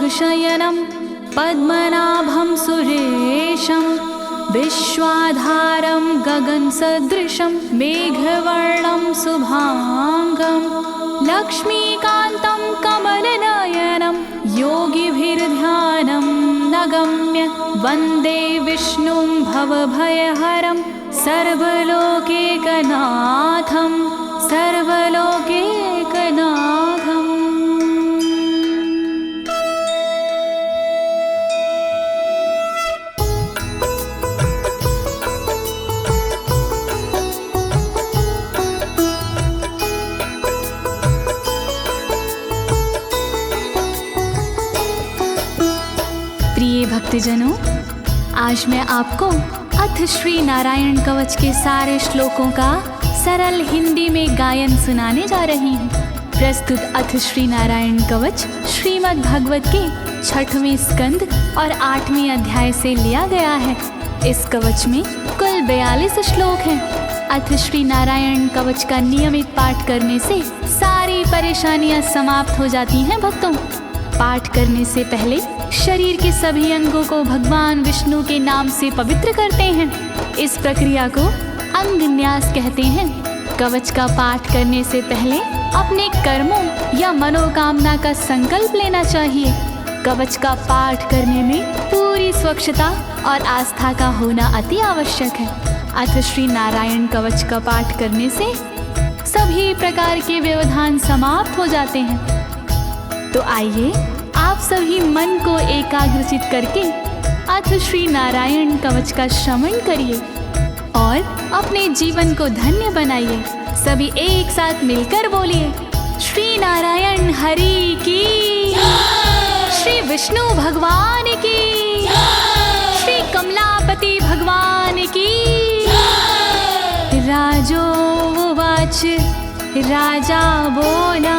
शयनं पद्मनाभं सुरेशं विश्वाधारं गगनसदृशं मेघवर्णं शुभांगं लक्ष्मीकान्तं कमलनयनं योगिभिर्ध्यानं नगम्य वन्दे विष्णुं भवभयहरं सर्वलोकैकनाथं सर्वलोकैकनाथम्। प्रिय भक्तजनों, आज मैं आपको अथ श्री नारायण कवच के सारे श्लोकों का सरल हिंदी में गायन सुनाने जा रही हूँ। प्रस्तुत अथ श्री नारायण कवच श्रीमद् भागवत के 6वें स्कंद और 8वें अध्याय से लिया गया है। इस कवच में कुल 42 श्लोक हैं। अथ श्री नारायण कवच का नियमित पाठ करने से सारी परेशानियां समाप्त हो जाती हैं। भक्तों, पाठ करने से पहले शरीर के सभी अंगों को भगवान विष्णु के नाम से पवित्र करते हैं। इस प्रक्रिया को अंग न्यास कहते हैं। कवच का पाठ करने से पहले अपने कर्मों या मनोकामना का संकल्प लेना चाहिए। कवच का पाठ करने में पूरी स्वच्छता और आस्था का होना अति आवश्यक है। अथ श्री नारायण कवच का पाठ करने से सभी प्रकार के व्यवधान समाप्त हो जाते हैं। तो आइए आप सभी मन को एकाग्रचित करके अथ श्री नारायण कवच का श्रवण करिए और अपने जीवन को धन्य बनाइए। सभी एक साथ मिलकर बोलिए, श्री नारायण हरि की, श्री विष्णु भगवान की, श्री कमलापति भगवान की। राजोवाच, राजा बोला,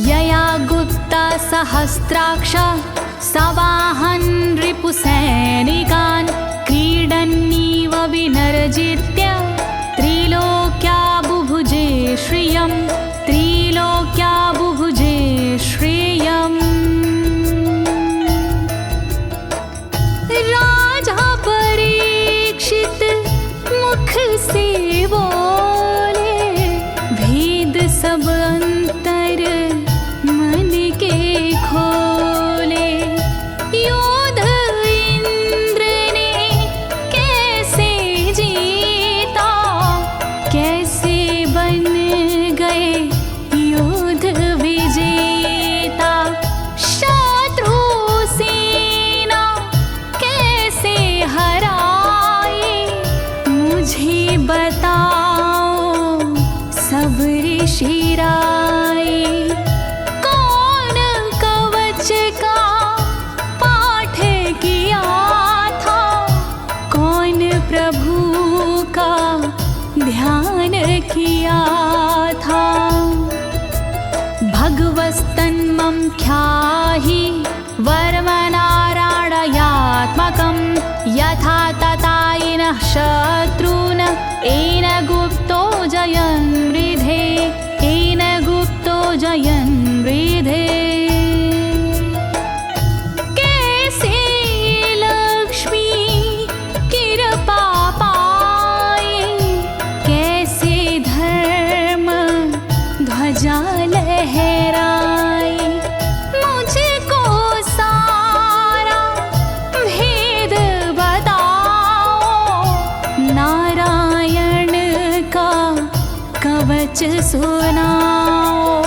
यया गुप्ता सहस्राक्ष सवाहन रिपुसैनिकान् क्रीडन्नीव विनर्जित्य त्रिलोक्या बुभुजे श्रियं, त्रिलोक्या बुभुजे श्रियम्। राजा परीक्षित मुख से बोले, भेद सब अंतर मन के खोले। योद्ध इंद्र ने कैसे जीता, कैसे बन गए योद्ध विजेता। शत्रु सेना कैसे हराए, मुझे बताओ सब ऋषि राय। कौन कवच का पाठ किया था, कौन प्रभु का ध्यान किया था। भगवस्तन्मं ख्याहि वर्मनारायणात्मकं यथा तथा येन शत्रून् येन गुप्तो जयन् मृधे, येन गुप्तो जयन् मृधे। कैसे लक्ष्मी कृपा पाए, कैसे धर्म ध्वजा लहराए। मुझको सारा भेद बताओ, नारायण का कवच सुनाओ।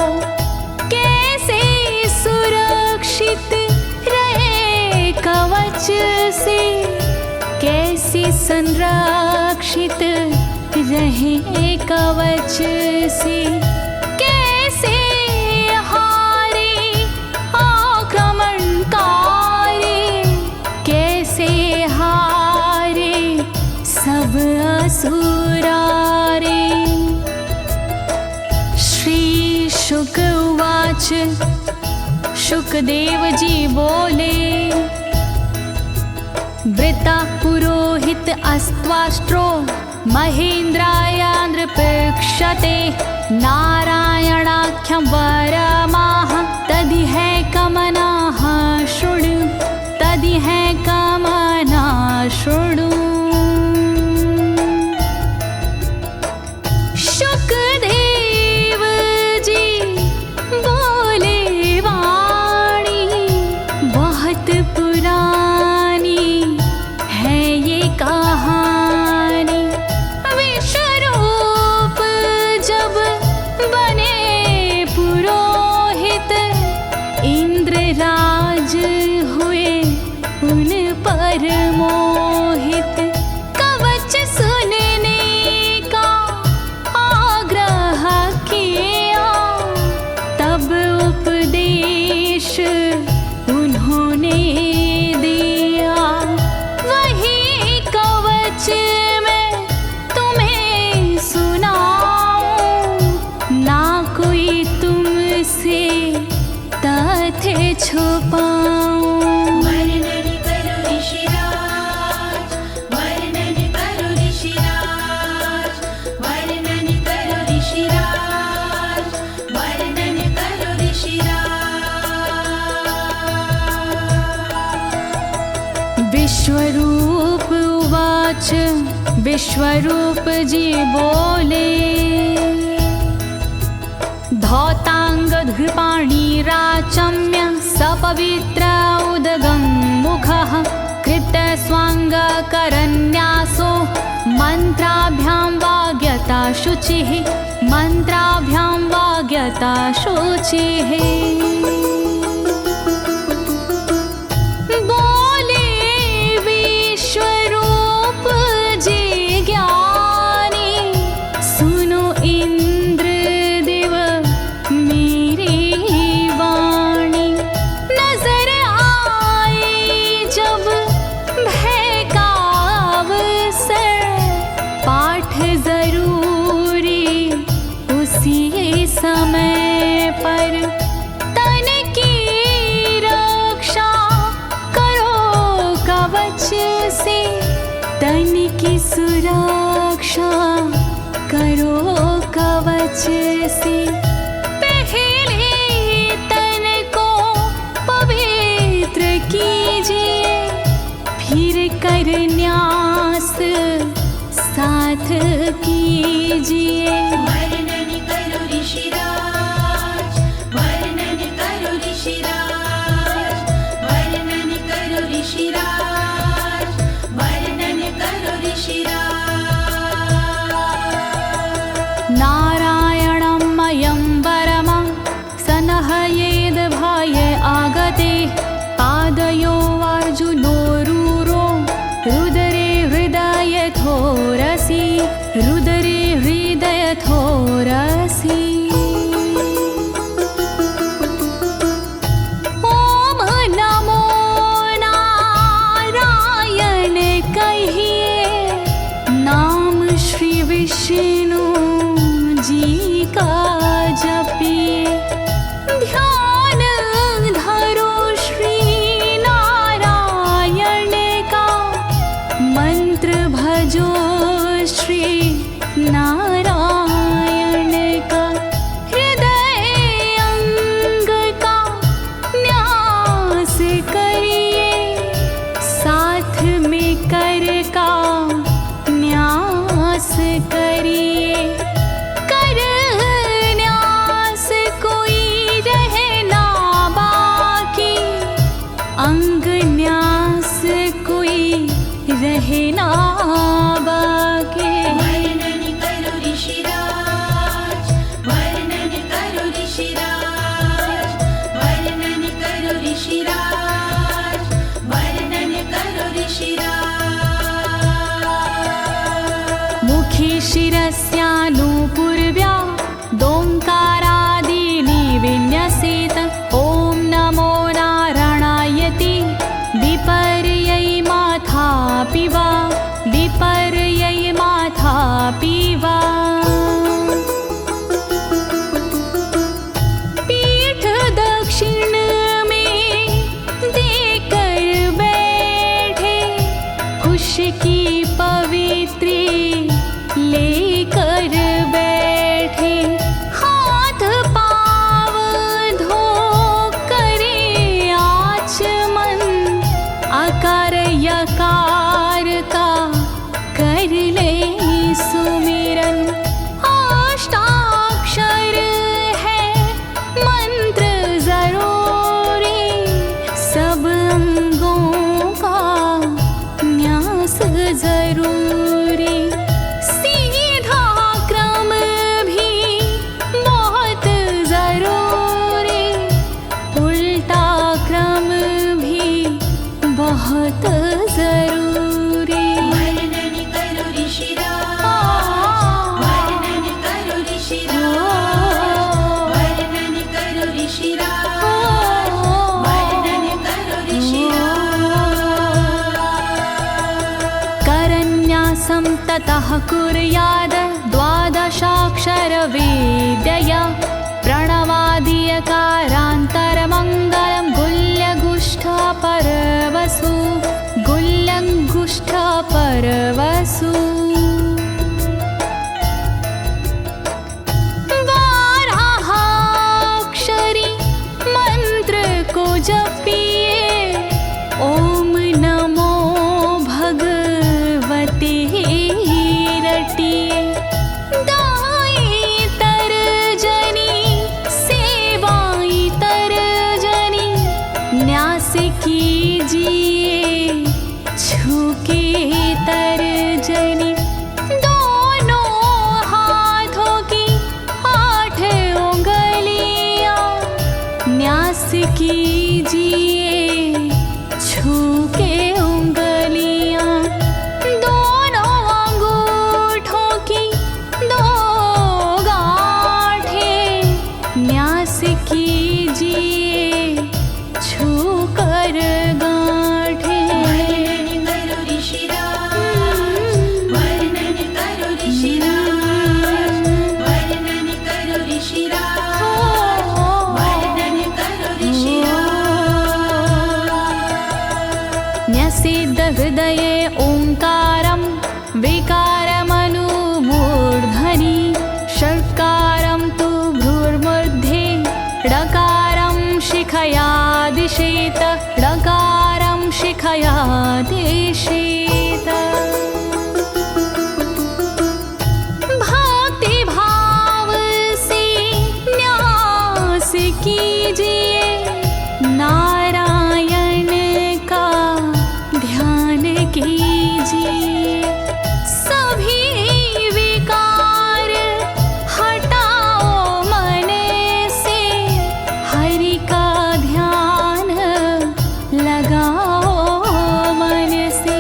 कैसे सुरक्षित रहे कवच से, कैसे संरक्षित रहे कवच से। कैसे हारे आक्रमणकारी, कैसे हारे सब असुरारे। श्री शुक उवाच, शुकदेव जी बोले, वृता पुरोहित अस्त्वाष्ट्रो महेन्द्राय नृपक्षते नारायणाख्यं वरमाह तदिह कमनाः शृणु तदिह कमना शृणु। शुकदेव जी बोले वाणी बहुत पुरानी है ये कहानी। विश्वरूप जब बने पुरोहित इंद्रराज हुए उन पर मोहित। कवच सुनने का आग्रह किया तब उपदेश उन्होंने दिया। वही कवच मैं तुम्हें सुनाऊं ना कोई तुमसे तथ्य छुपाऊं। वर्णन करो ऋषिराज, वर्णन करो ऋषिराज, वर्णन करो ऋषिराज, वर्णन करो ऋषिराज। विश्वरूप उवाच विश्वरूप जी बोले। धौताङ्गधृपाणिराचम्य सपवित्र उदगं मुखः कृतस्वाङ्गकरन्यासो मन्त्राभ्यां वाग्यता शुचिः मन्त्राभ्यां वाग्यता शुचिः। बोले विश्वरूप जी ज्ञानी सुनो इंद्रदेव मेरी वाणी। नजर आई जब भय का अवसर पाठ जरूरी उसी समय पर। तन की रक्षा करो कवच से तन की सुरक्षा करो कवच से। पहले तन को पवित्र कीजिए फिर कर न्यास साथ कीजिए। वर्णन करो ऋषिराज, वर्णन करो ऋषिराज, वर्णन करो ऋषिराज, वर्णन करो ऋषिराज। नारायणं मयं वरमं सनहयेद भाय आगते। पादयो अर्जुनोरूरो रुदरे हृदयथोरसि रुदरे हृदयथोरसि। ओम नमो नारायण कहिए नाम श्री विष्णु जी का जपिए। ध्यान धरो श्री नारायण का मंत्र भजो श्री नारायण का। हृदय अंग का न्यास करिए साथ में कर का न्यास करिए। कर न्यास कोई रहना बाकी अंग न्यास कोई रहना बाकी। वर्णन करो ऋषिराज, वर्णन करो ऋषिराज, वर्णन करो ऋषिराज, वर्णन करो ऋषिराज। मुखी शिरस्यानुपूर्व्या दोङ्कारादीनि विन्यसेत। ॐ नमो नारायणेति विपर्यै माथापि वा विपर्यै माथापि वा। पीठ दक्षिण में देकर बैठे खुश की पवित्री लेकर बैठे। ततः कुर्याद द्वादशाक्षरविद्यया प्रणवादियकारान्तरमङ्गलं गुल्यगुष्ठपरवसु गुल्यगुष्ठपरवसु बारहाक्षरी मंत्र को जपिए ओम नमो भगवते रटिए दाई तरजनी सेवाई तरजनी न्यास कीजिए छूके तरजनी दोनों हाथों की 8 उंगलियां न्यास कीजिए छूके उंगलियां दोनों अंगूठों की 2 गांठें न्यास कीजिए छूकर गांठें। वर्णन करो ऋषिराज, वर्णन करो ऋषिराज, वर्णन करो ऋषिराज, वर्णन करो ऋषिराज। न्यसेद हृदये ओंकारं विकारमनुमूर्धनि षट्कारं तु भ्रूर्मध्ये ड़कारं शिखया दिशेत ड़कारं शिखया दिशेत। भक्ति भाव से न्यास कीजिए नारायण का ध्यान कीजिए सभी विकार हटाओ मन से हरि का ध्यान लगाओ मन से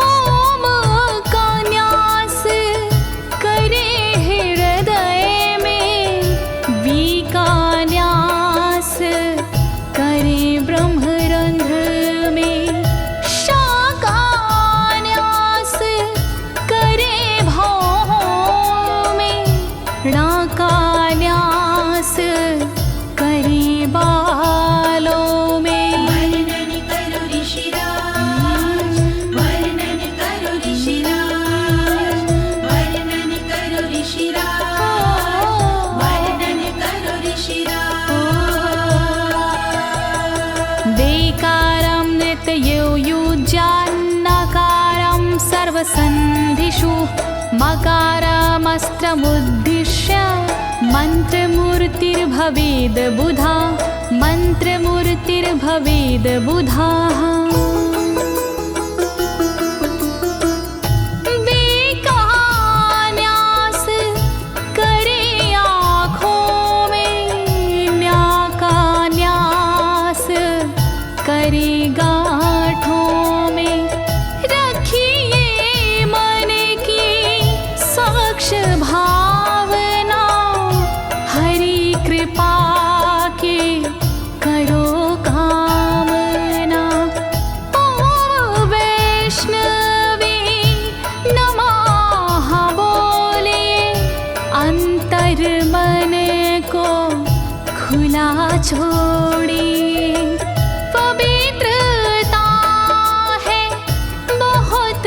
ओम का न्यास करे हृदय में वी का न्यास करे ब्रह्मरंध्र में शा का न्यास करे भौहों में णा का न्यास करे बालों में। वर्णन करो ऋषिराज, वर्णन करो ऋषिराज, वर्णन करो ऋषिराज, वर्णन करो ऋषिराज। देकारं नित्ययुज्यान्नकारं सर्वसन्धिषु मकारमस्त्रमुद्दिश्य मन्त्रमूर्तिर्भवेद् बुधा मन्त्रमूर्तिर्भवेद् बुधाः। न्यास करे आँखों में न्या का न्यास करे गांठों में रखिए मन की साक्ष भावना हरि कृपा के करो कामना। ओम वैष्णवे नमः बोले अंतर मन को खुला छोड़िए पवित्रता है बहुत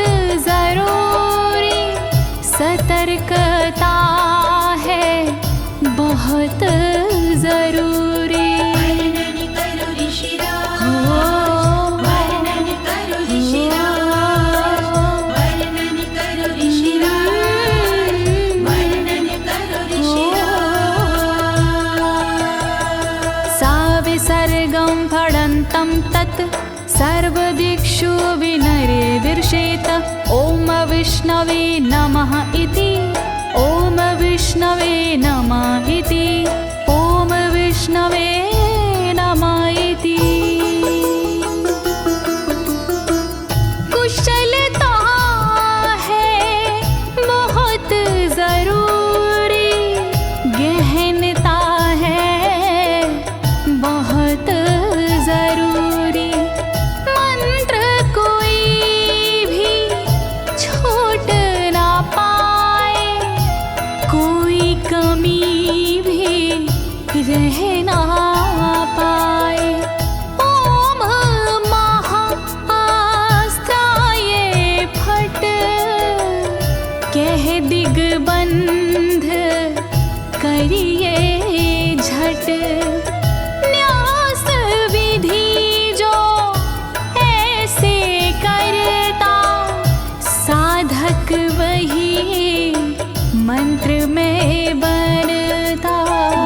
जरूरी सतर्कता है बहुत जरूरी। वर्णन करो ऋषिराज, वर्णन करो ऋषिराज, वर्णन करो ऋषिराज, वर्णन करो ऋषिराज। सा विसर्गं फडन्तं तत् सर्वदिक्षु विनिर्दिशेत ओम विष्णवे नमः इति ओम विष्णवे नमः इति ओम विष्णवे नमः इति। कुशलता है बहुत जरूरी गहनता है बहुत जरूरी मंत्र कोई भी छोट ना कह ना पाए। ओम महाअस्त्राय फट, कह दिग्बंध करिए झट। न्यास विधि जो ऐसे करता, साधक वही मंत्र में बनता।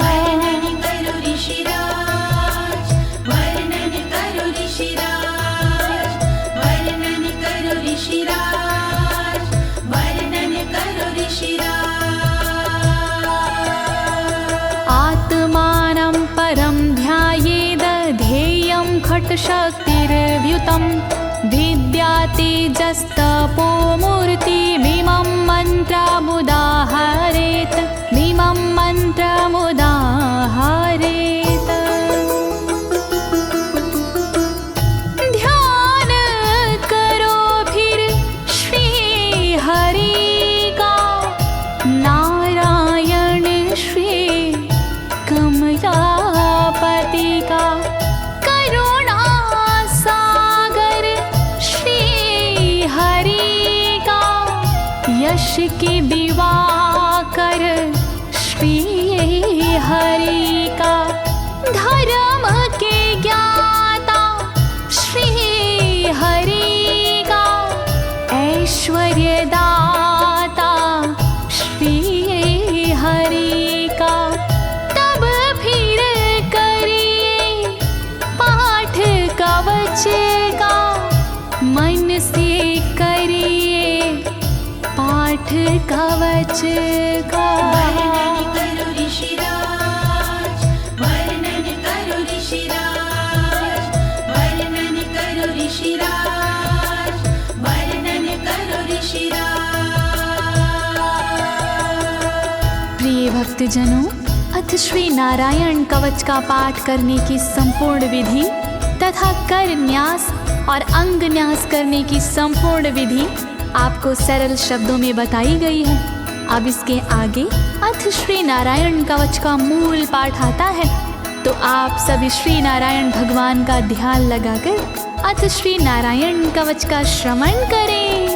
वर्णन करो ऋषिराज, वर्णन करो ऋषिराज, वर्णन करो ऋषिराज, वर्णन करो ऋषिराज। आत्मानं परं ध्यायेद ध्येयं खट्शक्तिर्व्युतं। विद्या तेजस्तपो मूर्तिमिमं मन्त्रमुदाहरेत्, मिमं मन्त्रमुदाहरेत्। ध्यान करो फिर श्री हरि का, नारायण श्री कमलापति का। करुणा सागर श्री हरि का, यश के दिवाकर श्री हरि का। धर्म के ज्ञाता श्री हरि का, ऐश्वर्य दाता श्री हरि का। तब फिर करिए पाठ कवच का, मन से करिए पाठ कवच का। वर्णन करो ऋषिराज, वर्णन करो ऋषिराज, वर्णन करो ऋषिराज, वर्णन करो ऋषिराज। प्रिय भक्तजनों, अथ श्री नारायण कवच का पाठ करने की संपूर्ण विधि तथा कर न्यास और अंग न्यास करने की संपूर्ण विधि आपको सरल शब्दों में बताई गई है। अब इसके आगे अथ श्री नारायण कवच का मूल पाठ आता है, तो आप सभी श्री नारायण भगवान का ध्यान लगाकर अथ श्री नारायण कवच का श्रवण करें।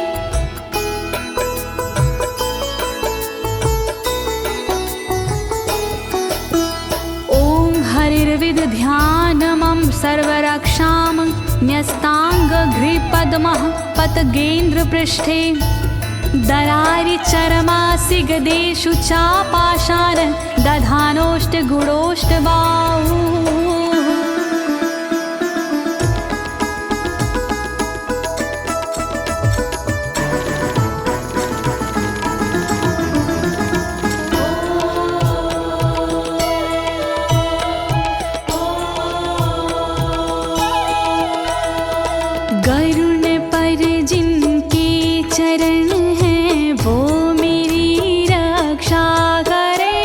ओम हरिर्विद ध्यानमं सर्वरक्षां न्यस्ताङ्घ्रिपद्मः पतगेन्द्र पृष्ठे। दरारि चरमासि गदेषु चापाशान दधानोष्टगुणोष्टबाहु। गरुण पर जिनके चरण हैं वो मेरी रक्षा करे।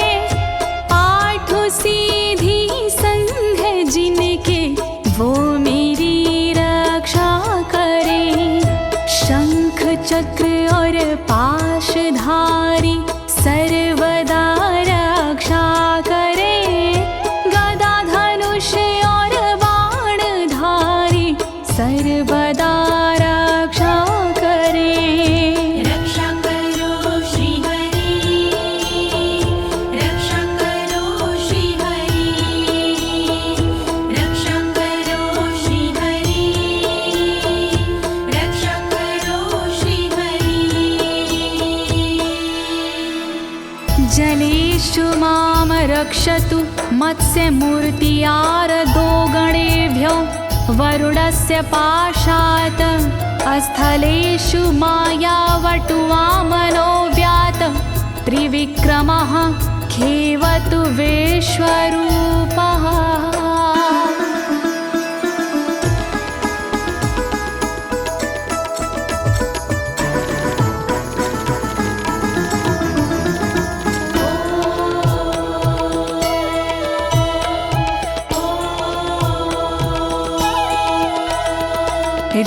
आठों सीधी संग जिनके वो मेरी रक्षा करे। शंख चक्र और पाशधारी सर्वदा रक्षा करे। गदा धनुष और बाणधारी सर्वदा रक्षा करे। रक्षा करो श्री हरि, रक्षा करो श्री हरि, रक्षा करो श्री हरि, रक्षा करो श्री हरि। जलेषु मां रक्षतु मत्स्यमूर्तियारदो गणेभ्यो। वरुणस्य पाशात् स्थलेषु मायावटुवामनो व्यात। त्रिविक्रमः खेवतु विश्वरूपः।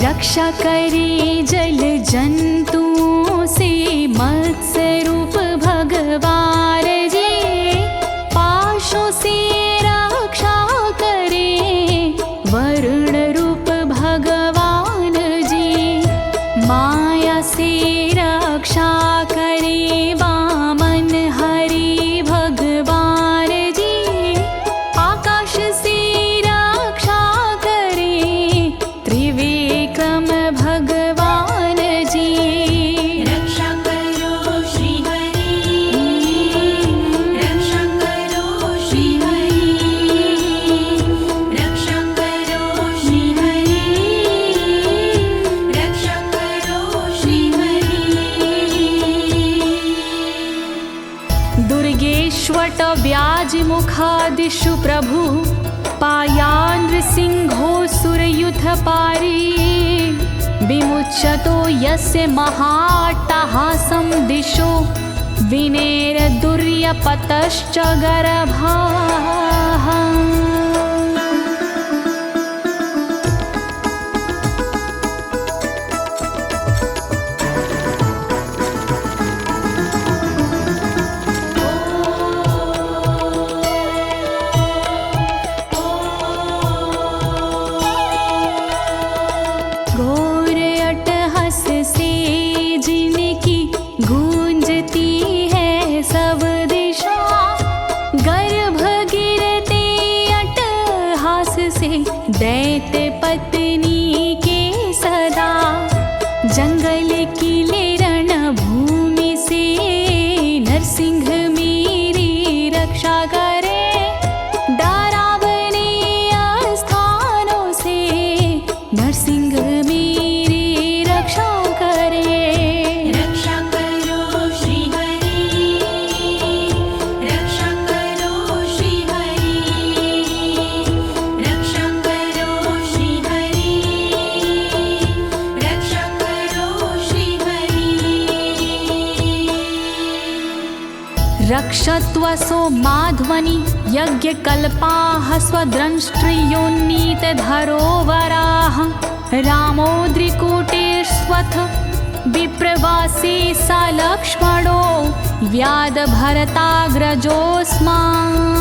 रक्षा करे जल जंतुओं से मत्स्य रूप भगवान जी। पाशों से दिशु प्रभु पायानृसिंहोऽसुरयुथपारी विमुच्यतो यस्य महाट्टहासं दिशो विनेरदुर्यपतश्च गर्भाः। दैत्य पत्नी के सदा जंगल किले रणभूमि से नरसिंह मेरी रक्षा करे। डरावने स्थानों से नरसिंह मेरी रक्षा करे। रक्षा करो श्री हरि, रक्षा करो श्री हरि, रक्षा करो श्री हरि, रक्षा करो श्री हरि। रक्षत्वसो माध्वनि यज्ञकल्पाः स्वद्रंष्ट्रियोन्नीतधरोवराः रामोद्रिकूटेष्वथ विप्रवासी स लक्ष्मणो व्याधभरताग्रजोऽस्मान्।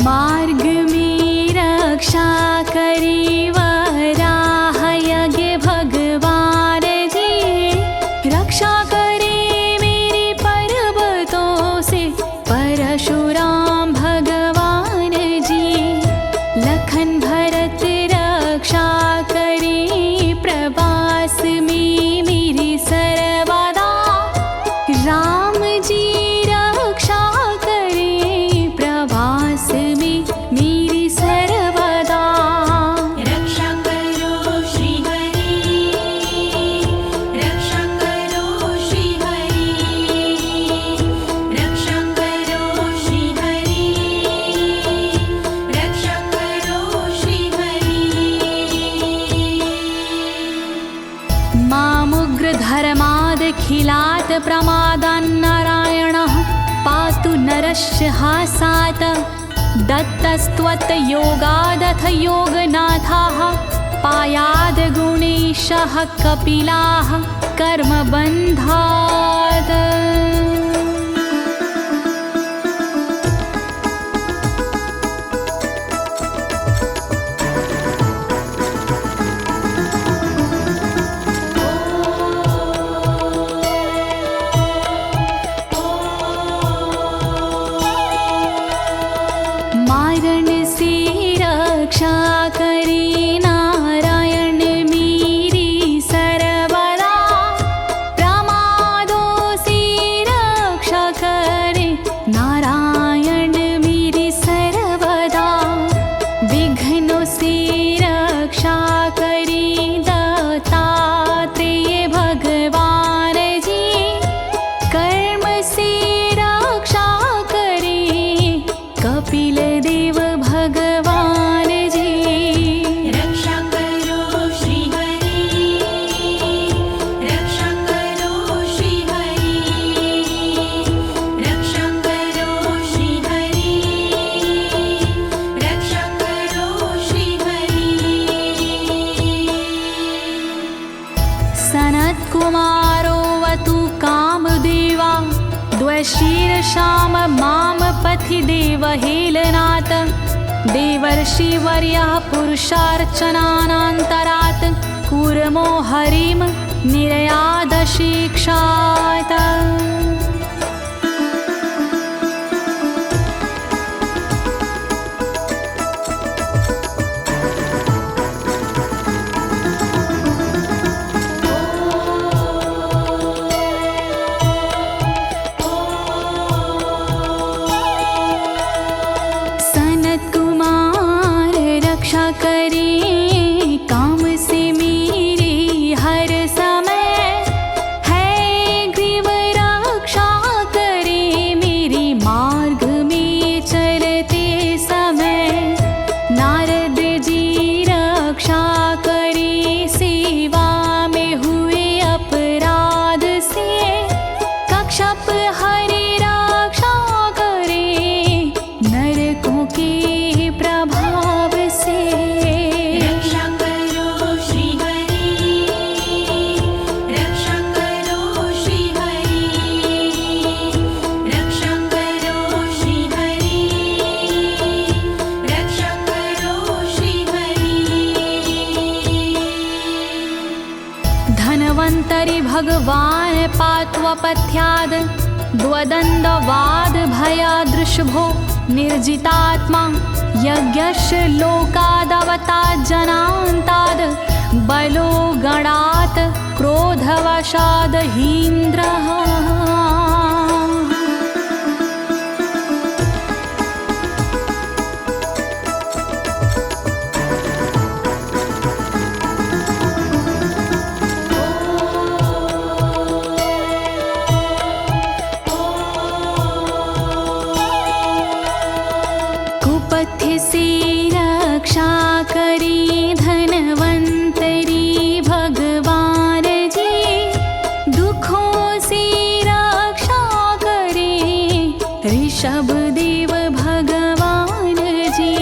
मार्ग में रक्षा करी वराह यज्ञ भगवान जी, रक्षा करे मेरे पर्वतों से परशुराम भगवान जी। लखन भरत रक्षा करे प्रवास में मेरी सर्वदा, राम जी रक्षा करे प्रवास में मेरी सर्वदा। रक्षा करो श्री हरि, रक्षा करो श्री हरि, रक्षा करो श्री हरि, रक्षा करो श्री हरि। मामुग्रधर्मादखिलात् प्रमादान्नारायणः पातु नरस्य हासात्। दत्तस्त्वत्योगादथ योगनाथाः पायाद् गुणेशः कपिलाः कर्मबन्धात्। मारण से रक्षा करे नारायण मेरी सर्वदा, प्रमादों से रक्षा करे नारायण मेरी सर्वदा। विघ्नों से रक्षा करे दत्तात्रेय भगवान जी, कर्म से रक्षा करे कपिल देव भगवान जी। रक्षा करो श्री हरि, रक्षा करो श्री हरि, रक्षा करो श्री हरि, रक्षा करो श्री हरि। सनत्कुमारोऽवतु कामदेवा द्वशीर्षाम माम पथि देवहेलनात्। देवर्षिवर्यः पुरुषार्चनानन्तरात् कूर्मो हरिं निर्यादशिक्षात्। भगवान् पात्वपथ्याद् द्वदण्डवाद भयादृशभो निर्जितात्मा यज्ञस्य लोकादवतात् जनान्ताद् बलो गणात् क्रोधवशाद् हीन्द्रः। कुपथ्य से रक्षा करी धनवंतरी भगवान जी, दुखों से रक्षा करे ऋषभ देव भगवान जी।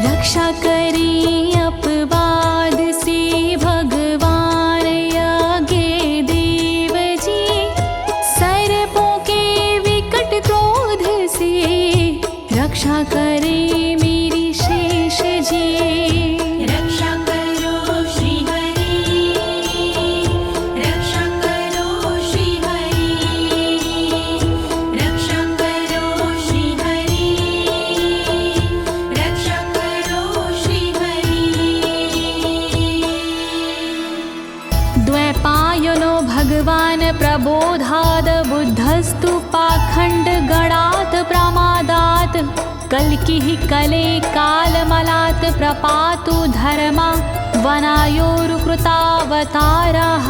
रक्षा करे अपवाद से भगवान यज्ञ देव जी, सर्पों के विकट क्रोध से रक्षा करे मेरी शेष जी। रक्षा करो श्री हरि, रक्षा करो श्री हरि, रक्षा करो श्री हरि, रक्षा करो श्री हरि। द्वैपायनो भगवान् प्रबोधाद् बुद्धस्तु पाखण्ड गणात् प्रमादात् कल्किः कले कालमलात् प्रपातु धर्मा वनायोरुकृतावतारः।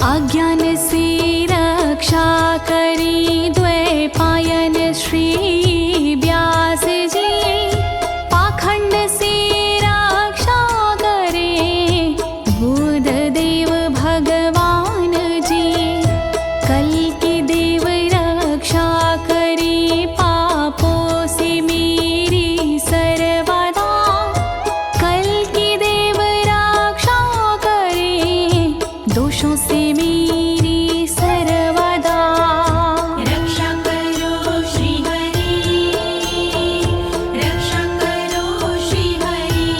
अज्ञान से रक्षा करी द्वैपायन श्री व्यास जी, पाखंड से रक्षा करे बुध देव भगवान जी। कल्कि देव रक्षा करी पापों से मेरी सर्वदा, कल्कि देव रक्षा करे दोषों से मेरी सर्वदा। रक्षा करो श्री हरि, रक्षा करो श्री हरि,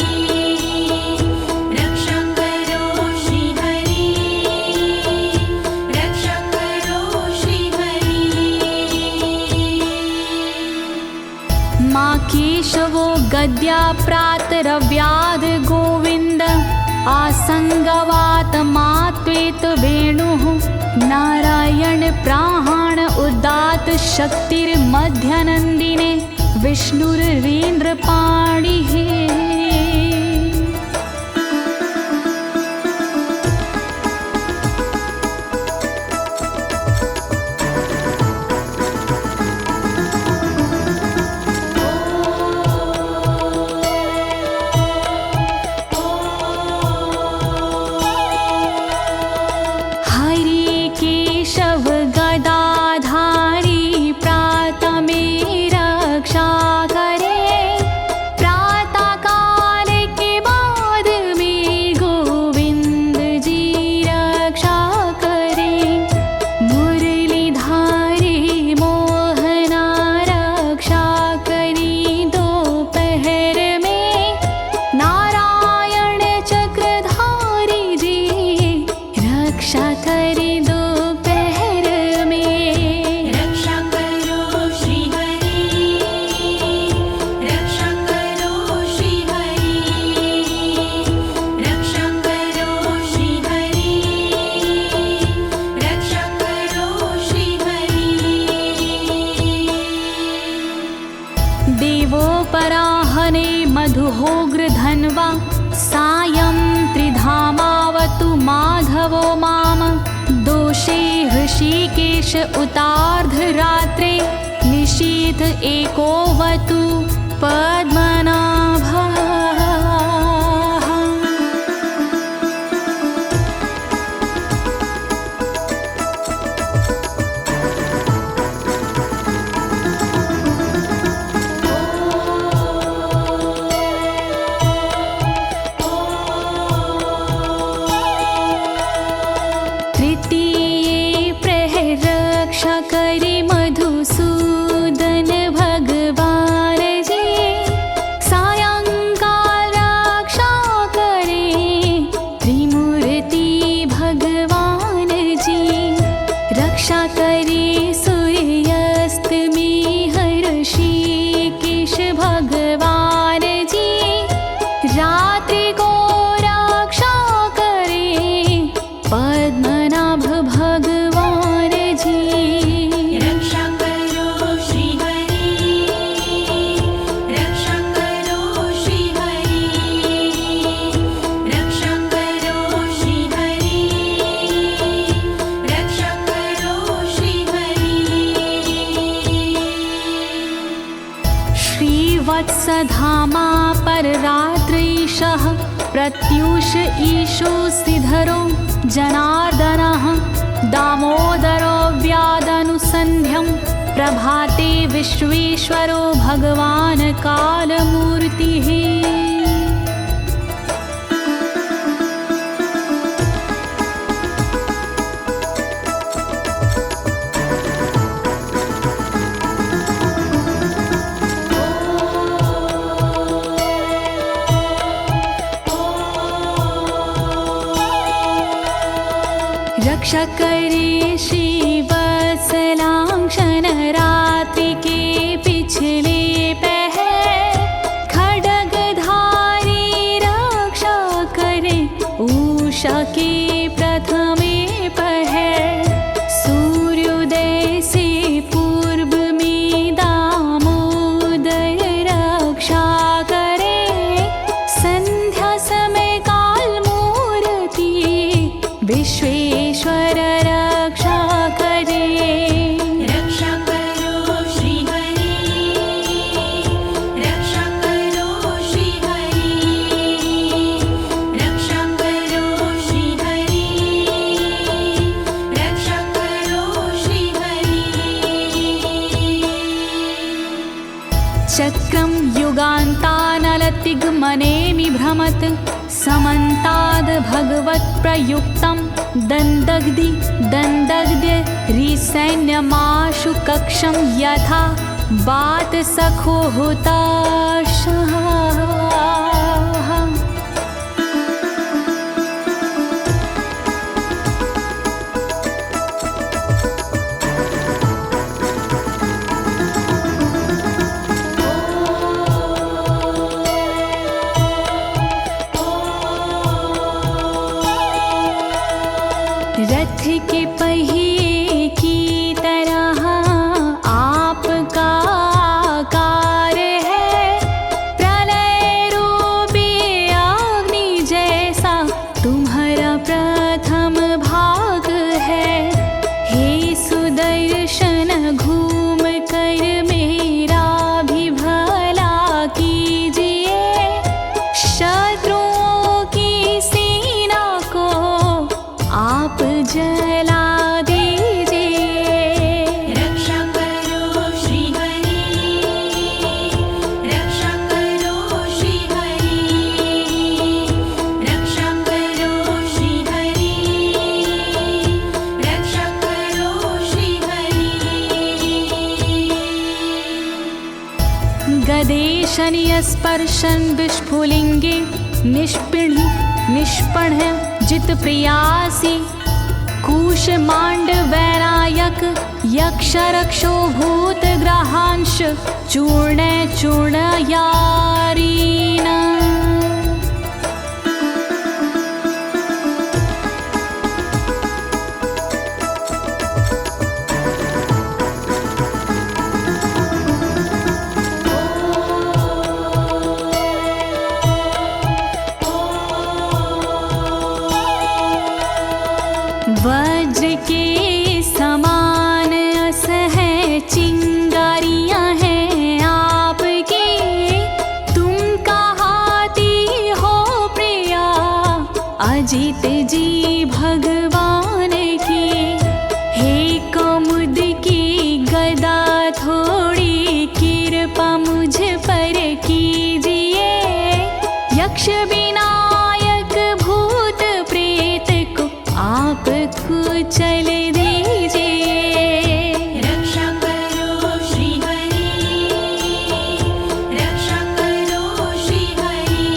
रक्षा करो श्री हरि, रक्षा करो श्री हरि। माँ केशवो गद्या प्रातरव्याद गोविन्द, आसंगवात मात्वेत वेणुः नारायण प्राण उदात शक्तिर्मध्यनन्दिने विष्णुरेन्द्रपाणिः। हरि केशव गदाधारी प्रातमे रक्षा करे, प्रातः काल के बाद में गोविंद जी रक्षा करे। मुरलीधारी मोहना रक्षा करी दोपहर में, नारायण चक्रधारी जी रक्षा करे दोपहर में। रक्षा करो श्री हरि, रक्षा करो श्री हरि, रक्षा करो श्री हरि, रक्षा करो श्री हरि। देवोपराहने मधुहोग्र धन्वा, सायं त्रिधामावतु माधवो माम। दोषे ऋषिकेश उतार्धरात्रे, निशीथ एकोवतु पद्मनाभः। धामा पर रात्रीशः प्रत्यूष ईशो सिधरो जनार्दनः दामोदरो व्यादनुसन्ध्यं प्रभाते विश्वेश्वरो भगवान् कालमूर्तिः। रक्षा करे श्रीवत्सलांक्षण रात्रि के पिछले पहर खड्गधारी रक्षा करे उषा के प्रथमे पहर सूर्योदय से पूर्व में दामोदर रक्षा करे संध्या समय काल मूर्ति विश्वेश्वर रक्षा करे। रक्षा करो श्री हरि, रक्षा करो श्री हरि, रक्षा करो श्री हरि, रक्षा करो श्री हरि। चक्रं युगान्तानलतिग्मनेमि भ्रमत् समन्ताद् भगवत्प्रयुक्तं दन्दग्ध्य रिसैन्यमाशु कक्षं यथा वातसखो हुताशः। रथ के पहिए की तरह आपका आकार है, प्रलय रूपी अग्नि जैसा तुम्हारा प्रथम भाग है। हे सुदर्शन घूम कर मेरा भी भला कीजिए, शत्रुओं की सेना को आप जला दीजिए। रक्षा करो श्री हरि, रक्षा करो श्री हरि, रक्षा करो श्री हरि, रक्षा करो श्री हरि। गदेशनीय स्पर्शन विस्फुलिंगे निष्पण जित प्रियासी कुश मांड वैरायक यक्ष रक्षो भूत ग्रहांश चूर्ण यारीना। वज्र के समान असह चिंगारियां हैं आपकी, तुम कहाती हो प्रिया अजित जी भगवान की। हे कमुद की गदा थोड़ी कृपा मुझ पर कीजिए, यक्ष विनायक भूत प्रेत को आप कुचल दीजिए। रक्षा करो श्री हरि, रक्षा करो श्री हरि,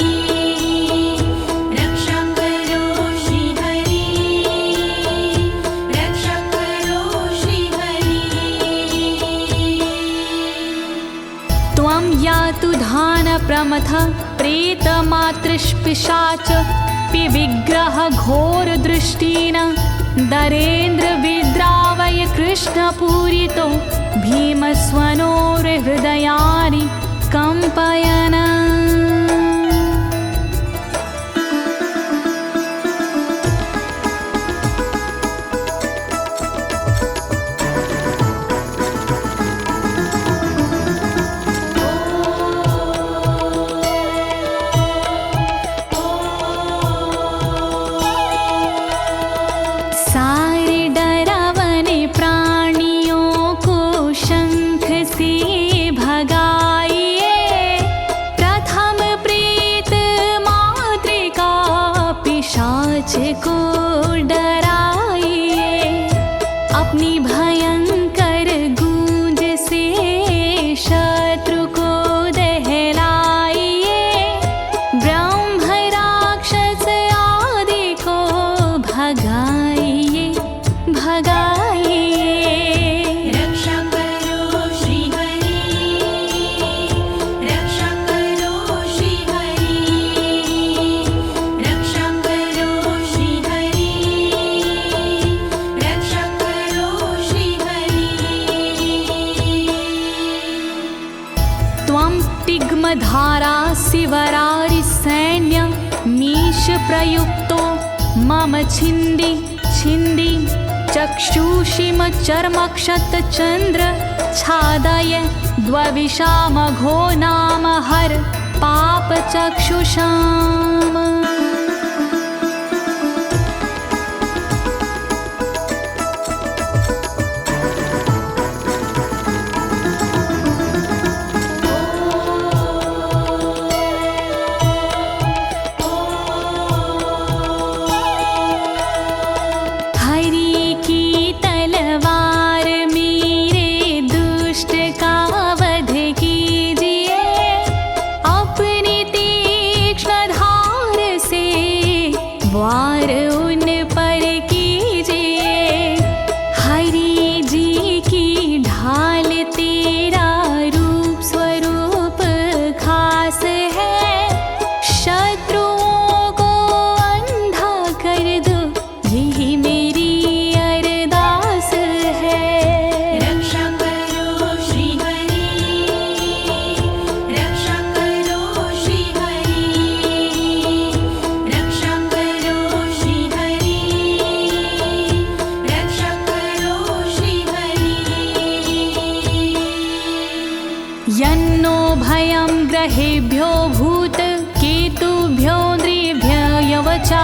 रक्षा करो श्री हरि, रक्षा करो श्री हरि। त्वं यातु धान प्रमथ प्रेत मातृपिशाच विग्रह घोर दृष्टिन दरेन्द्र विद्रावय कृष्ण पूरितो भीमस्वनोर हृदयानि कंपयन। भगाइए भगाइए। रक्षा करो श्री हरि, रक्षा करो श्री हरि, रक्षा करो श्री हरि, रक्षा करो श्री हरि। त्वं तिग्मधारा शिवरारि सैन्य मीश प्रयुक्तो मम छिन्दी छिन्दी चक्षुषीम चर्मक्षतचन्द्र छादय द्वविषामघो नाम हर पापचक्षुषाम्। वार उन पर कीजिए, हरि जी की ढाल तेरा रूप स्वरूप खास है, शत्रुओं को अंधा कर दो यही मेरी अरदास है। रक्षा करो श्री हरि, रक्षा करो श्री हरि, रक्षा करो श्री हरि, रक्षा करो श्री हरि। यन्नो भयं ग्रहेभ्यो भूत केतुभ्यो नृभ्ययवचा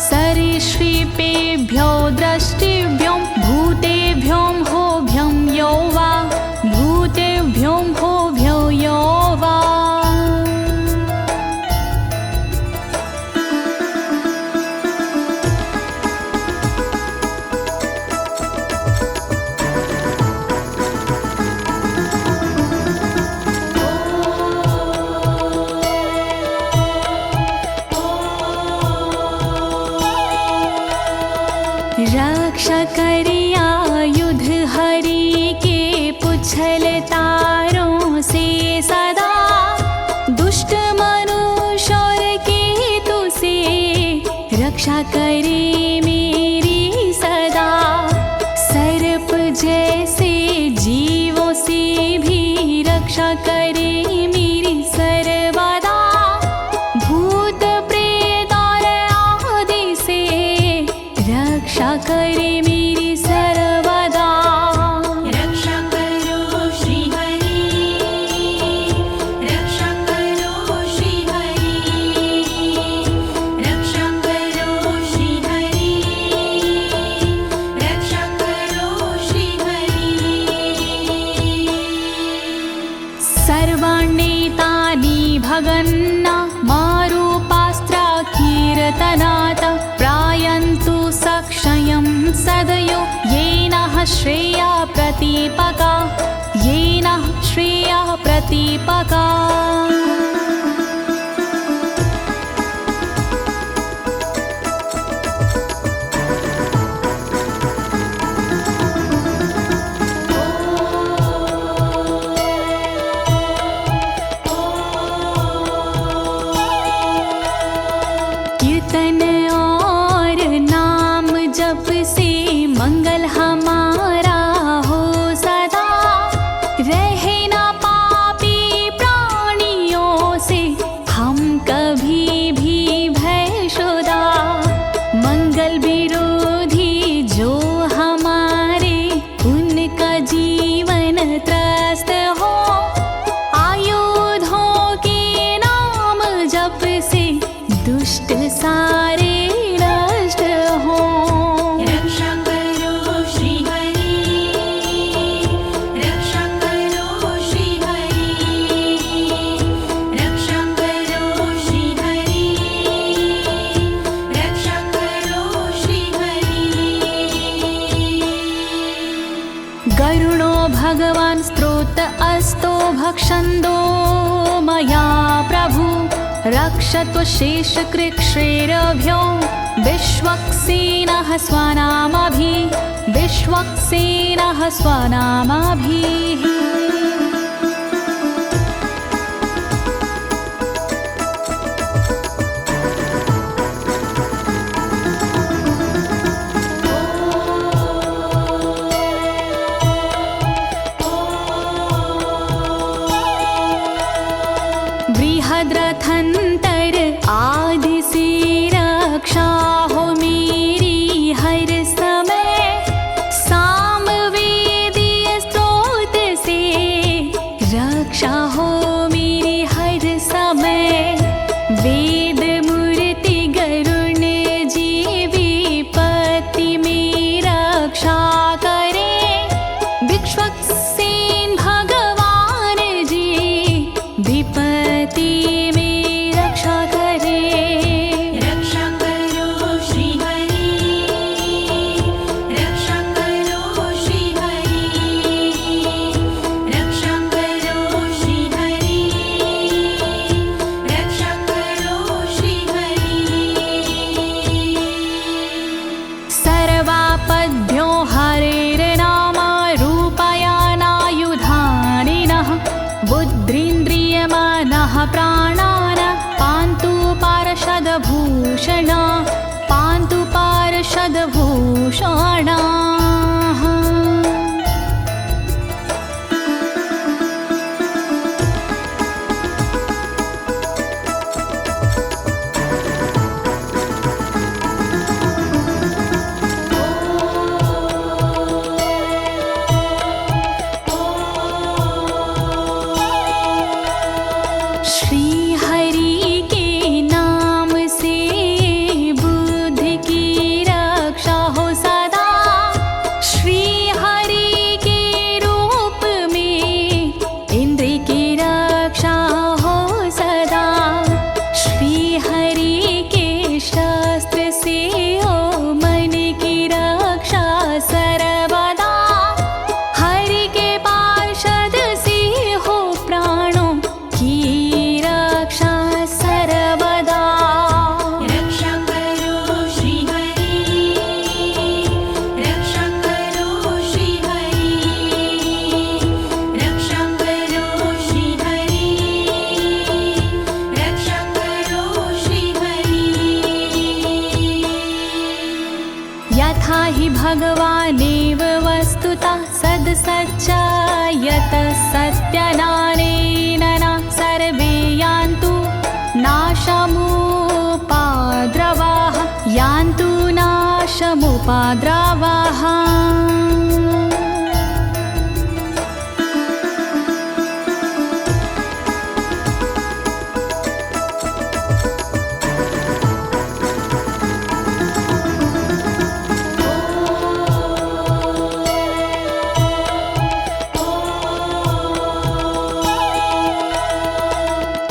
सरीसृपेभ्यो दृष्टिभ्यो भूतेभ्यो होभ्यं यो वा भूतेभ्यो होभ्यो यो वा। रक्षा करिया युद्ध हरि के पुछल तारों से सदा, दुष्ट मनुष्य और केतु से रक्षा करे मेरी सदा। सर्प जैसे जीवों से भी रक्षा करे मेरी सर्वदा, भूत प्रेत और आदि से रक्षा करे मेरी सर्वदा। रक्षा करो श्री हरि, रक्षा करो श्री हरि, रक्षा करो श्री हरि, रक्षा करो श्री हरि। सर्वाण्येतानि भगन्ना मारूपास्त्रा कीर्तनात् प्रायन्तु सक्षयं सदयो येन श्रेया प्रतीपका, येन श्रेया प्रतीपका। कीर्तन और नाम जप से मंगल हमारा हो सदा, रहे ना पापी प्राणियों से हम कभी भी भयशुदा। मंगल विरोधी जो हमारे उनका जीवन त्रस्त हो, आयुधों के नाम जप से दुष्ट सारे नष्ट हो। रक्षा करो श्री हरि, रक्षा करो श्री हरि, रक्षा करो श्री हरि, रक्षा करो श्री हरि। गरुणो भगवान् स्तोत्र अस्तो भक्षन्दो मया प्रभु, रक्षत्व शेषकृच्छ्रेरभ्यो विश्वक्सेनः स्वनामभिः बृहद्रथंतर आदि से रक्षा हो मेरी हर समय, सामवेदीय स्रोत से रक्षा हो मेरी हर समय। वेद मूर्ति गरुण जी विपत्ति में रक्षा करे, विश्वक्सेन भगवान जी विपत्ति में रक्षा करे। रक्षा करो श्री हरि, रक्षा करो श्री हरि, रक्षा करो श्री हरि, रक्षा करो श्री हरि। सर्वापद्भ्यो हरेर्नाम रूपयानायुधानिनः, बुद्धिन्द्रियमनः प्राणान् पान्तु पार्षदभूषण, पान्तु पार्षदभूषणाः। श्री हरि के नाम से बुद्धि की रक्षा हो सदा, श्री हरि के रूप में इंद्रिय की रक्षा हो सदा, श्री हरि के शस्त्र से हो मन की रक्षा सर्वदा, हरि के पार्षद से हो प्राणों की रक्षा सर्वदा। रक्षा करो श्री हरि, रक्षा करो श्री हरि, रक्षा करो श्री हरि, रक्षा करो श्री हरि। यथा हि भगवानेव वस्तुतः सद्सच्चायतः सत्यनानेन न सर्वे यान्तु नाशमुपाद्रवाः, यान्तु नाशमुपाद्रवाः।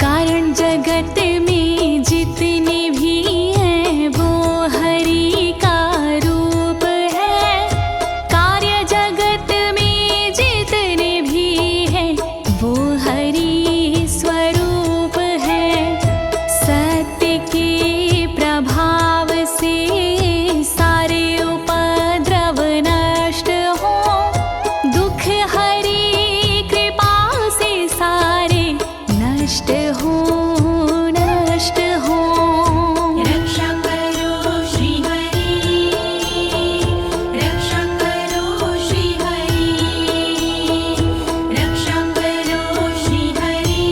कारण जगत में जितने भी हैं वो हरि का रूप है, कार्य जगत में जितने भी हैं वो हरि स्वरूप है। सत्य के प्रभाव से सारे उपद्रव नष्ट हो, दुख हरि कृपा से सारे नष्ट हो, नष्ट हो। रक्षा करो श्री हरि, रक्षा करो श्री हरि, रक्षा करो श्री हरि,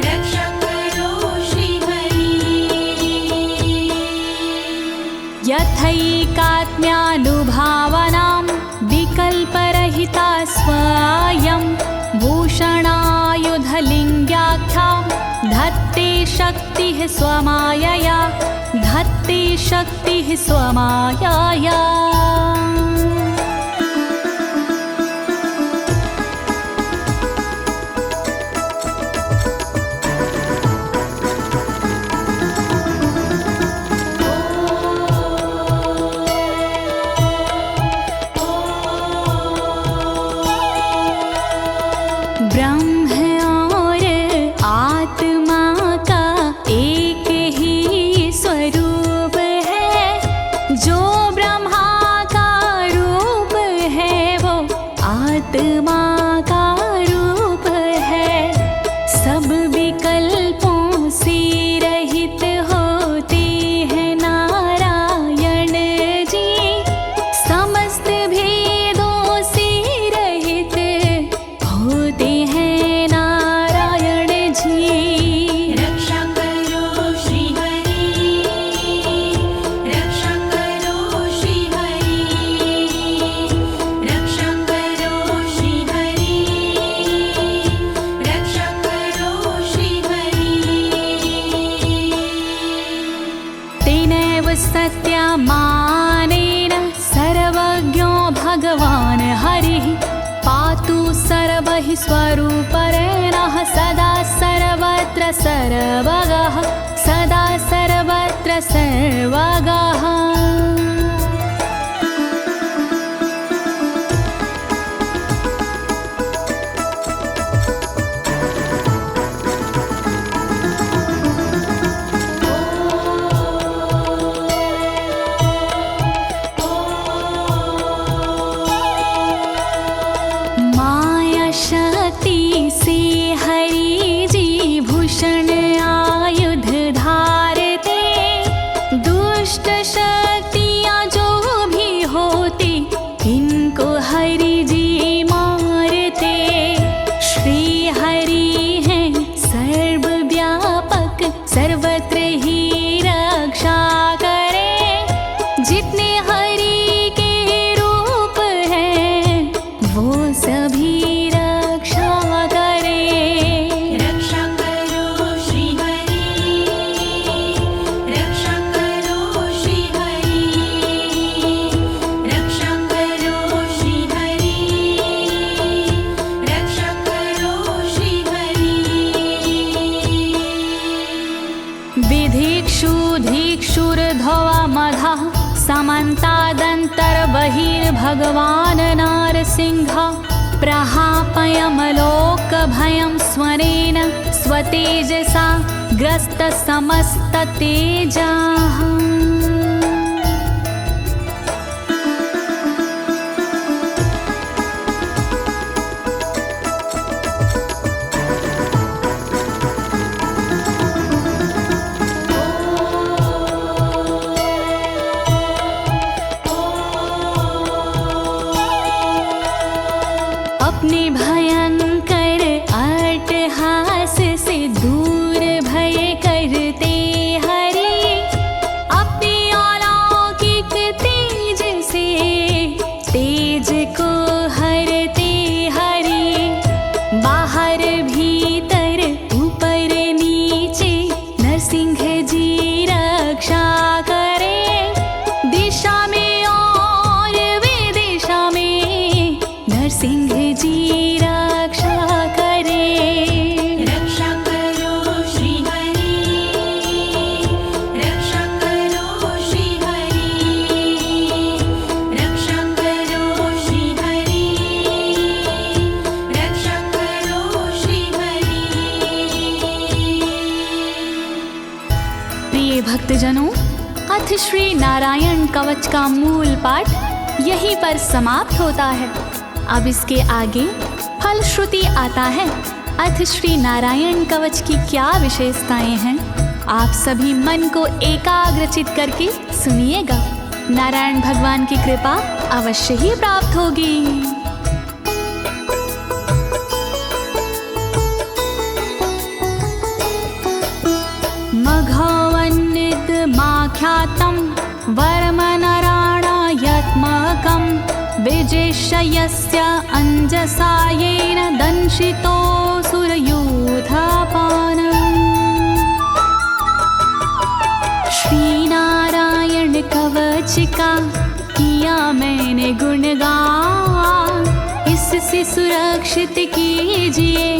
रक्षा करो श्री हरि। यथैकात्म्यानुभावनां विकल्परहिता स्वयं भूषणायुधलिङ्ग्याख्या, धत्ते शक्तिः स्वमायया, धत्ते शक्तिः स्वमायया। ब्रह्म और आत्मा का एक ही स्वरूप हि स्वरूपरेणः सदा सर्वत्र सर्वगः सदा सर्वत्र सर्वगः। समन्तादन्तर्बहिर्भगवान् नारसिंहः प्रहापयमलोकभयं स्वरेण स्वतेजसा ग्रस्तसमस्ततेजाः। अपने भयंकर अट्टहास से दूर भय करते हरि अपने अलौकिक तेज से तेज को हरते हरि बाहर भीतर ऊपर नीचे नरसिंह जी रक्षा करे दिशा में और विदिशा में नरसिंह जी रक्षा करे। रक्षा करो श्री हरि रक्षा करो श्री हरि रक्षा करो श्री हरि रक्षा करो श्री हरि। प्रिय भक्तजनों, अथ श्री नारायण कवच का मूल पाठ यहीं पर समाप्त होता है। अब इसके आगे फलश्रुति आता है। अथ श्री नारायण कवच की क्या विशेषताएं हैं, आप सभी मन को एकाग्रचित करके सुनिएगा। नारायण भगवान की कृपा अवश्य ही प्राप्त होगी। मघवन्नित माख्यातं वर्मनराणायत्मकं विजेशयस्य अंजसायेन दंशितोऽसुरयूथपानम्। श्री नारायण कवच का किया मैंने गुणगान, इससे सुरक्षित कीजिए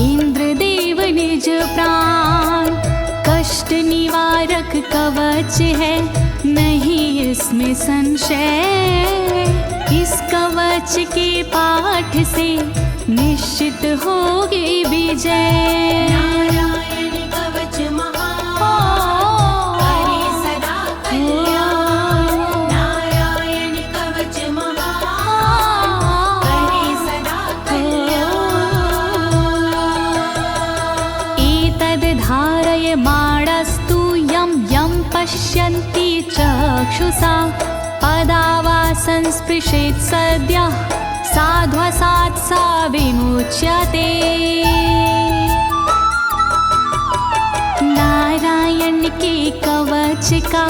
इंद्रदेव निज प्राण। कष्ट निवारक कवच है नहीं इसमें संशय, इस कवच के पाठ से निश्चित होगी विजय। नारायण कवच महान करे सदा कल्याण नारायण कवच महान करे सदा कल्याण। एतद् धारय माणस्तु यं यं पश्यन्ति चक्षुषा पदावा संस्पृशेत् सद्यः साध्वसात् सा विमुच्यते। नारायण के कवच का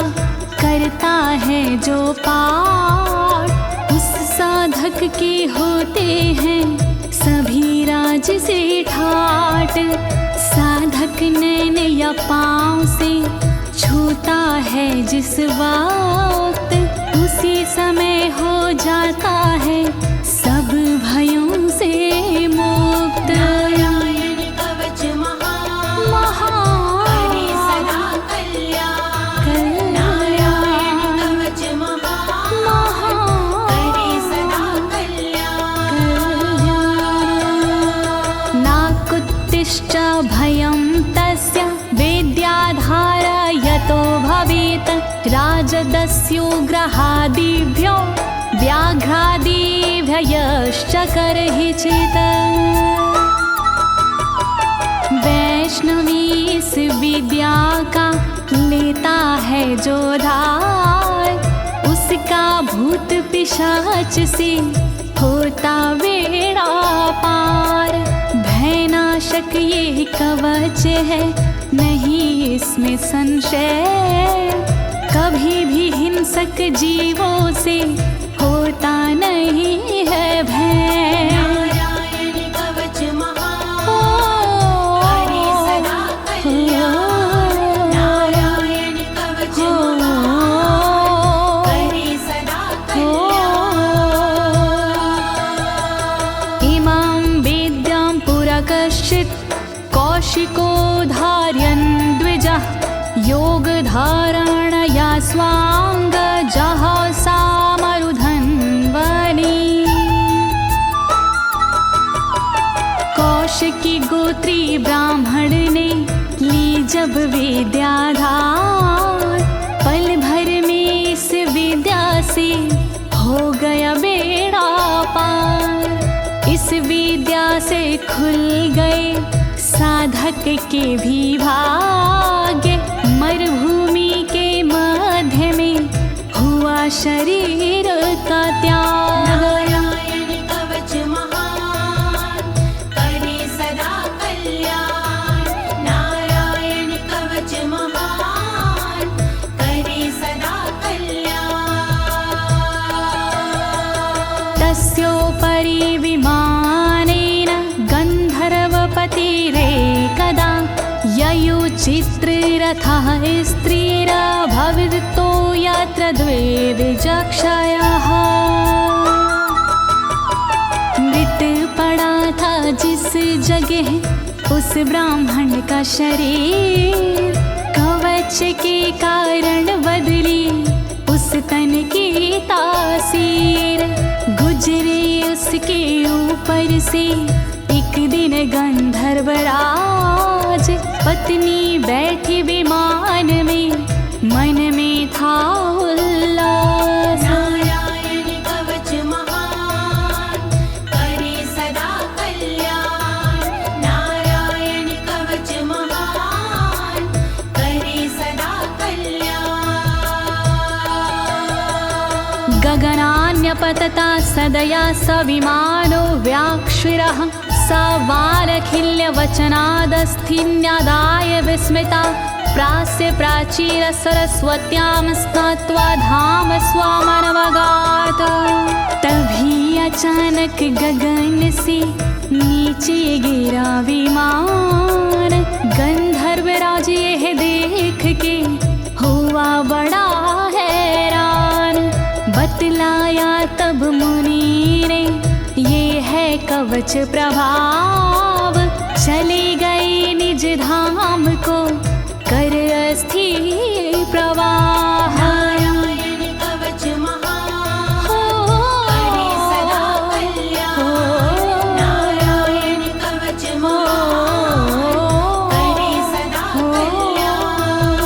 करता है जो पाठ, उस साधक के होते हैं सभी राज से ठाट। साधक नैन या पाँव से छूता है जिस वक्त, उसी समय हो जाता है सब भयों से मुक्त। मत्स्योग्रहादिभ्यो व्याघ्रादिभ्यश्च करहिचित्। वैष्णवी इस विद्या का लेता है जो धार, उसका भूत पिशाच से होता बेड़ा पार। भयनाशक ये कवच है, नहीं इसमें संशय, कभी भी हिंसक जीवों से होता नहीं है भय। नारायण कवच महान, करे सदा कल्याण। नारायण कवच महान, करे सदा कल्याण। इमां विद्यां पुरा कश्चित् कौशिको धारयन् द्विजः, योगधारणया स्वाङ्गजः सामरुधन्वने। कौशिकी गोत्री ब्राह्मण ने ली जब विद्याधार, पल भर में इस विद्या से हो गया बेड़ा पार। इस विद्या से खुल गए साधक के भी भाग्य, मरुभूमि के मध्य में हुआ शरीर का त्याग। नारायण कवच महान, करे सदा कल्याण। नारायण कवच महान, करे सदा कल्याण। तस्योपरि विमानेन गन्धर्वपतिरेकदा, ययुचित्ररथः स्त्रीरभवितो यत्र द्वे विचक्षयः। मृत पड़ा था जिस जगह उस ब्राह्मण का शरीर, कवच के कारण बदली उस तन की तासीर। गुजरे उसके ऊपर से एक दिन गंधर्वराज, पत्नी बैठी विमान में, मन में था उल्लास। नारायण कवच महान, करे सदा कल्याण। नारायण कवच महान, करे सदा कल्याण। गगनान्यपतता सदया स विमानो व्याक्षिरः, स वालखिल्यवचनादस्थिन्यादाय विस्मिता, प्रास्य प्राचीर सरस्वत्यां स्नात्वा धाम स्वामनवगात। तभी अचानक गगन से नीचे गिरा विमान, गंधर्वराज यह देख के हुआ बड़ा हैरान। बतलाया तब मुनि ने, ये है कवच प्रभाव, चले गए निज धाम को कर अस्थिर प्रवाह। नारायण कवच महान, करे सदा कल्याण। नारायण कवच महान, करे सदा कल्याण।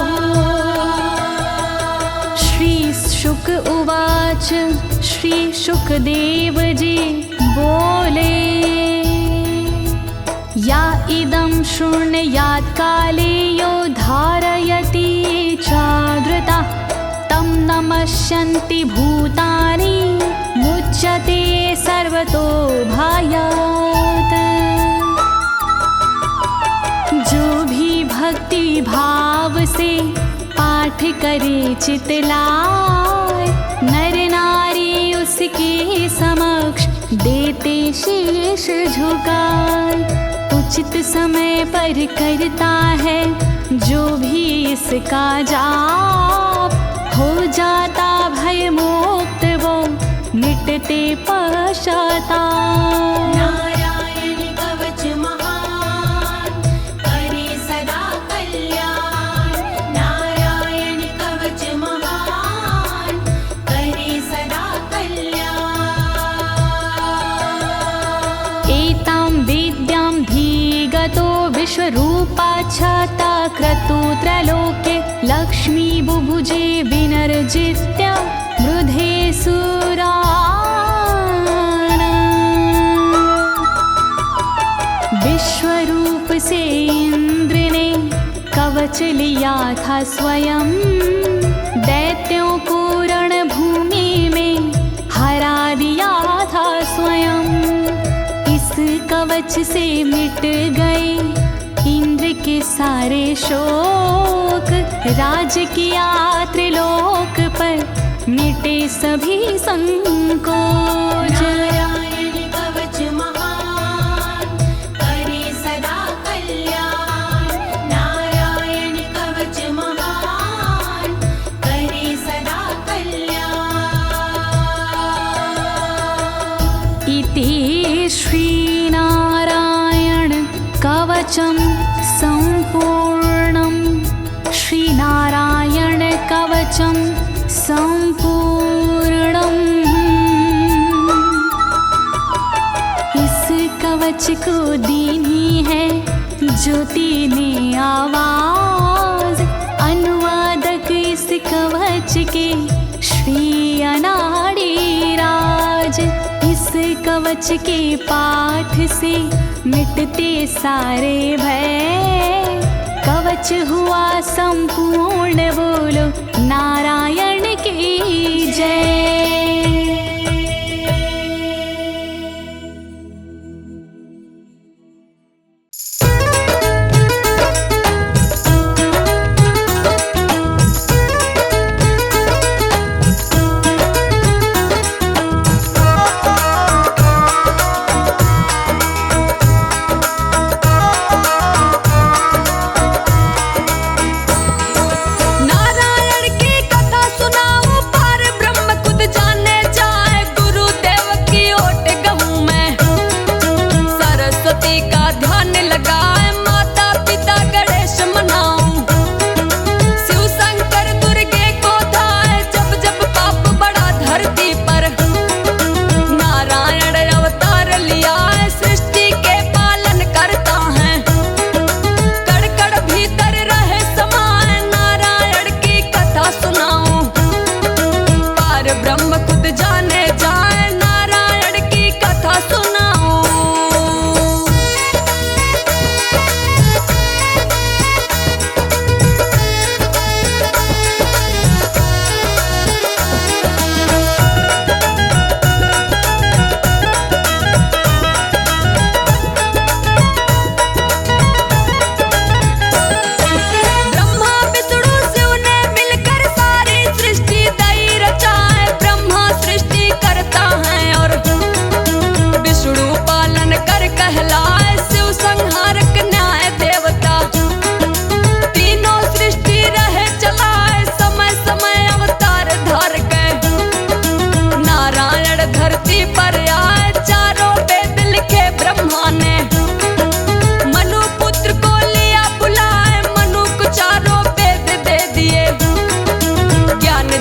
श्री शुक उवाच, श्री शुकदेव जी बोले, या इदं शृणुयात् काले यो धारयति चादृता, तं नमस्यन्ति भूतानि मुच्यते सर्वतो भयात्। जो भी भक्ति भाव से पाठ करे चितलाय, नर नारी उसके समक्ष देते शीश झुकाए। उचित समय पर करता है जो भी इसका जाप, हो जाता भय मुक्त वो मिटते पश्चाताप। नारायण कवच महान, करे सदा कल्याण। नारायण कवच महान, करे सदा कल्याण। एतां विद्यां धीगतो विश्वरूपाच्छता क्रतु त्रलोके, लक्ष्मी बुभुजे विनर्जित्य मृधे सुराना। विश्वरूप से इंद्र ने कवच लिया था स्वयं, दैत्यों को रणभूमि में हरा दिया था स्वयं। इस कवच से मिट गए इंद्र के सारे शोक, राज किया त्रिलोक पर मिटे सभी संकोच। नारायण कवच महान करे सदा कल्याण, नारायण कवच महान करे सदा कल्याण। इति श्रीनारायण कवचं सम्पूर्णं, श्रीनारायण कवचं सम्पूर्णम्। इस कवच को दीनी है ज्योति ने आवाज, अनुवादक इस कवच के श्री अनाड़ी राज। इस कवच के पाठ से मिटते सारे भय, कवच हुआ संपूर्ण, बोलो नारायण की जय।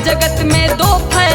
जगत में दो फैल